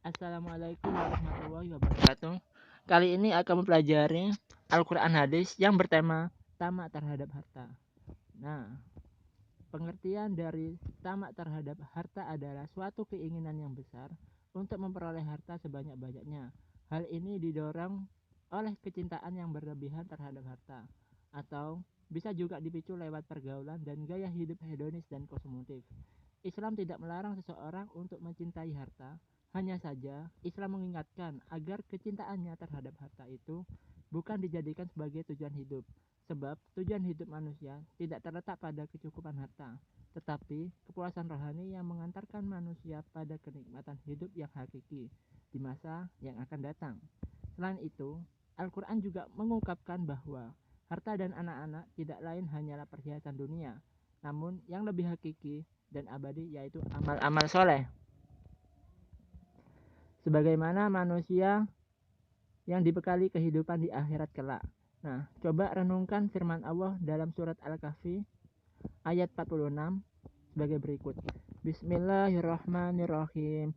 Assalamualaikum warahmatullahi wabarakatuh. Kali ini akan mempelajari Al-Quran Hadis yang bertema tamak terhadap harta. Nah, pengertian dari tamak terhadap harta adalah suatu keinginan yang besar untuk memperoleh harta sebanyak-banyaknya. Hal ini didorong oleh kecintaan yang berlebihan terhadap harta, atau bisa juga dipicu lewat pergaulan dan gaya hidup hedonis dan konsumtif. Islam tidak melarang seseorang untuk mencintai harta, hanya saja Islam mengingatkan agar kecintaannya terhadap harta itu bukan dijadikan sebagai tujuan hidup, sebab tujuan hidup manusia tidak terletak pada kecukupan harta, tetapi kepuasan rohani yang mengantarkan manusia pada kenikmatan hidup yang hakiki di masa yang akan datang. Selain itu, Al-Quran juga mengungkapkan bahwa harta dan anak-anak tidak lain hanyalah perhiasan dunia, namun yang lebih hakiki dan abadi yaitu amal-amal soleh. Sebagaimana manusia yang dibekali kehidupan di akhirat kelak. Nah, coba renungkan firman Allah dalam surat Al-Kahfi ayat 46 sebagai berikut. Bismillahirrahmanirrahim.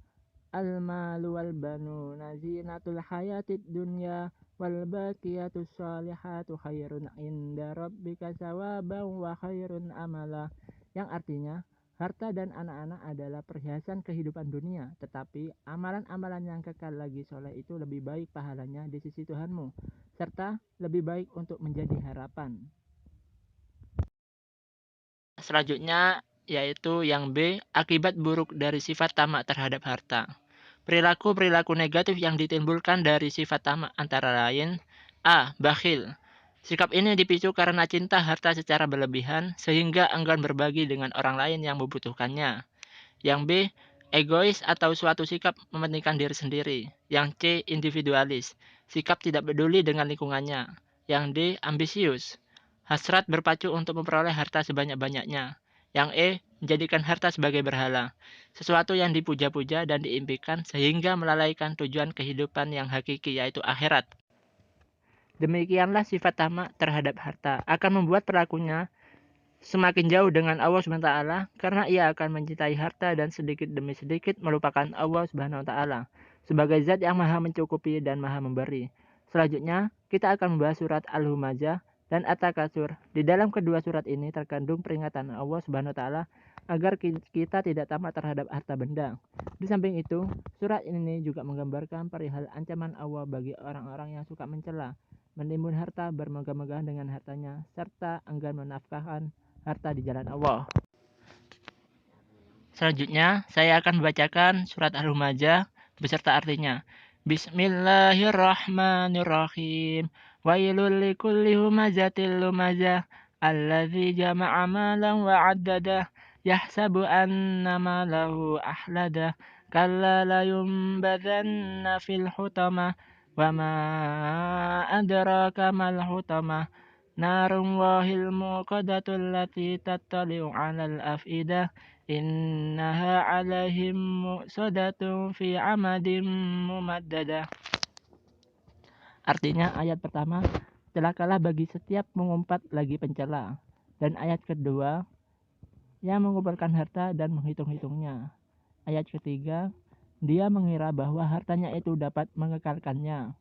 Al-malu wal banuna zinatul hayatid dunya wal baqiyatus shalihatu khairun inda rabbika sawaban wa khairun amala. Yang artinya, harta dan anak-anak adalah perhiasan kehidupan dunia, tetapi amalan-amalan yang kekal lagi soleh itu lebih baik pahalanya di sisi Tuhanmu, serta lebih baik untuk menjadi harapan. Selanjutnya yaitu yang B, akibat buruk dari sifat tamak terhadap harta. Perilaku-perilaku negatif yang ditimbulkan dari sifat tamak antara lain: A. Bakhil. Sikap ini dipicu karena cinta harta secara berlebihan sehingga enggan berbagi dengan orang lain yang membutuhkannya. Yang B. Egois atau suatu sikap mementingkan diri sendiri. Yang C. Individualis. Sikap tidak peduli dengan lingkungannya. Yang D. Ambisius. Hasrat berpacu untuk memperoleh harta sebanyak-banyaknya. Yang E. Menjadikan harta sebagai berhala, sesuatu yang dipuja-puja dan diimpikan sehingga melalaikan tujuan kehidupan yang hakiki yaitu akhirat. Demikianlah sifat tamak terhadap harta akan membuat pelakunya semakin jauh dengan Allah SWT karena ia akan mencintai harta dan sedikit demi sedikit melupakan Allah SWT sebagai zat yang maha mencukupi dan maha memberi. Selanjutnya, kita akan membahas surat Al-Humazah dan At-Takasur. Di dalam kedua surat ini terkandung peringatan Allah SWT agar kita tidak tamak terhadap harta benda. Di samping itu, surat ini juga menggambarkan perihal ancaman Allah bagi orang-orang yang suka mencela, menimbun harta, bermegah-megahan dengan hartanya, serta enggan menafkahkan harta di jalan Allah. Selanjutnya, saya akan membacakan surat Al-Humazah beserta artinya. Bismillahirrahmanirrahim. Wailul likulli humazatil lumazah alladzi jama'a malan wa 'addadah yahsabu anna malahu ahladah kalla la yumbadzanna fil hutamah wa ma adraka mal hutamah narun wahil muqadatul lati tattali'u 'alal afidah innaha 'alaihim mu'sadatun fi 'amadin mumaddadah. Artinya ayat pertama, celakalah bagi setiap mengumpat lagi pencela, dan ayat kedua, yang mengumpulkan harta dan menghitung-hitungnya. Ayat ketiga, dia mengira bahwa hartanya itu dapat mengekalkannya.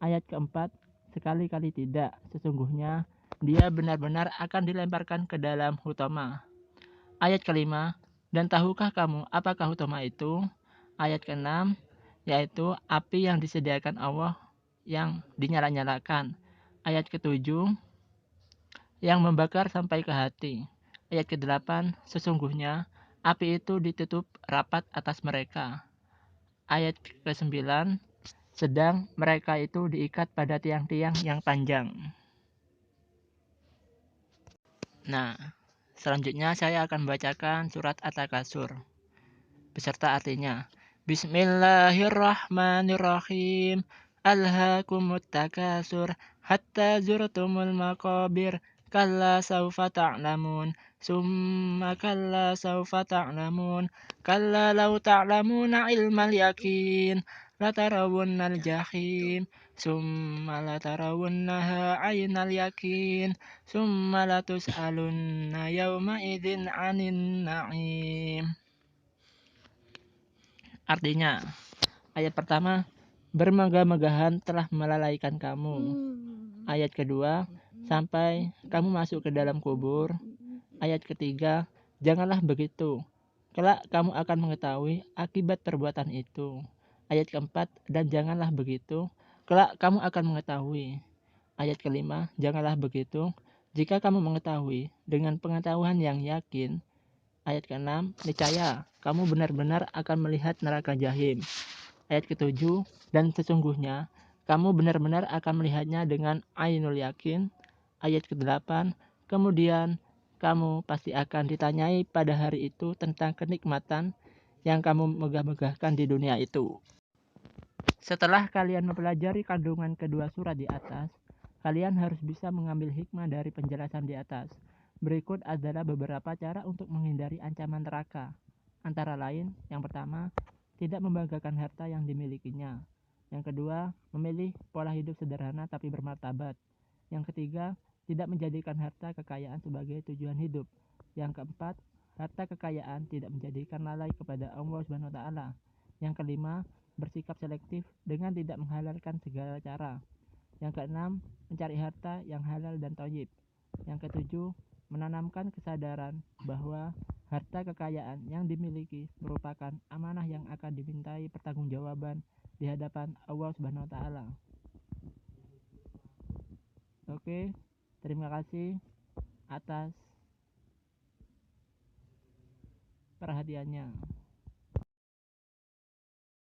Ayat keempat, sekali-kali tidak, sesungguhnya dia benar-benar akan dilemparkan ke dalam hutama. Ayat kelima, dan tahukah kamu apakah hutama itu? Ayat keenam, yaitu api yang disediakan Allah yang dinyala-nyalakan. Ayat ketujuh, yang membakar sampai ke hati. Ayat ke-8, sesungguhnya api itu ditutup rapat atas mereka. Ayat ke-9, sedang mereka itu diikat pada tiang-tiang yang panjang. Nah, selanjutnya saya akan membacakan surat At-Takasur beserta artinya. Bismillahirrahmanirrahim. Alhaakumut takasur hatta zurtumul maqabir kalla saufa ta'lamun summa kalla saufa ta'lamun kalla law ta'lamuna ilmal yakin latarawunnal jahim summa latarawunnaha aynal yakin summa latus'alunna yawma idzin 'anin na'im. Artinya, Ayat pertama, bermegah-megahan telah melalaikan kamu. Ayat kedua, sampai kamu masuk ke dalam kubur. Ayat ketiga, janganlah begitu. Kelak kamu akan mengetahui akibat perbuatan itu. Ayat keempat, dan janganlah begitu. Kelak kamu akan mengetahui. Ayat kelima, janganlah begitu. Jika kamu mengetahui dengan pengetahuan yang yakin. Ayat keenam, niscaya kamu benar-benar akan melihat neraka jahim. Ayat ketujuh, dan sesungguhnya kamu benar-benar akan melihatnya dengan ainul yakin. Ayat ke-8, kemudian kamu pasti akan ditanyai pada hari itu tentang kenikmatan yang kamu megah-megahkan di dunia itu. Setelah kalian mempelajari kandungan kedua surat di atas, kalian harus bisa mengambil hikmah dari penjelasan di atas. Berikut adalah beberapa cara untuk menghindari ancaman neraka. Antara lain, yang pertama, tidak membanggakan harta yang dimilikinya. Yang kedua, memilih pola hidup sederhana tapi bermartabat. Yang ketiga, tidak menjadikan harta kekayaan sebagai tujuan hidup. Yang keempat, harta kekayaan tidak menjadikan lalai kepada Allah SWT. Yang kelima, bersikap selektif dengan tidak menghalalkan segala cara. Yang keenam, mencari harta yang halal dan thayyib. Yang ketujuh, menanamkan kesadaran bahwa harta kekayaan yang dimiliki merupakan amanah yang akan dimintai pertanggungjawaban di hadapan Allah Subhanahu wa taala. Oke, terima kasih atas perhatiannya.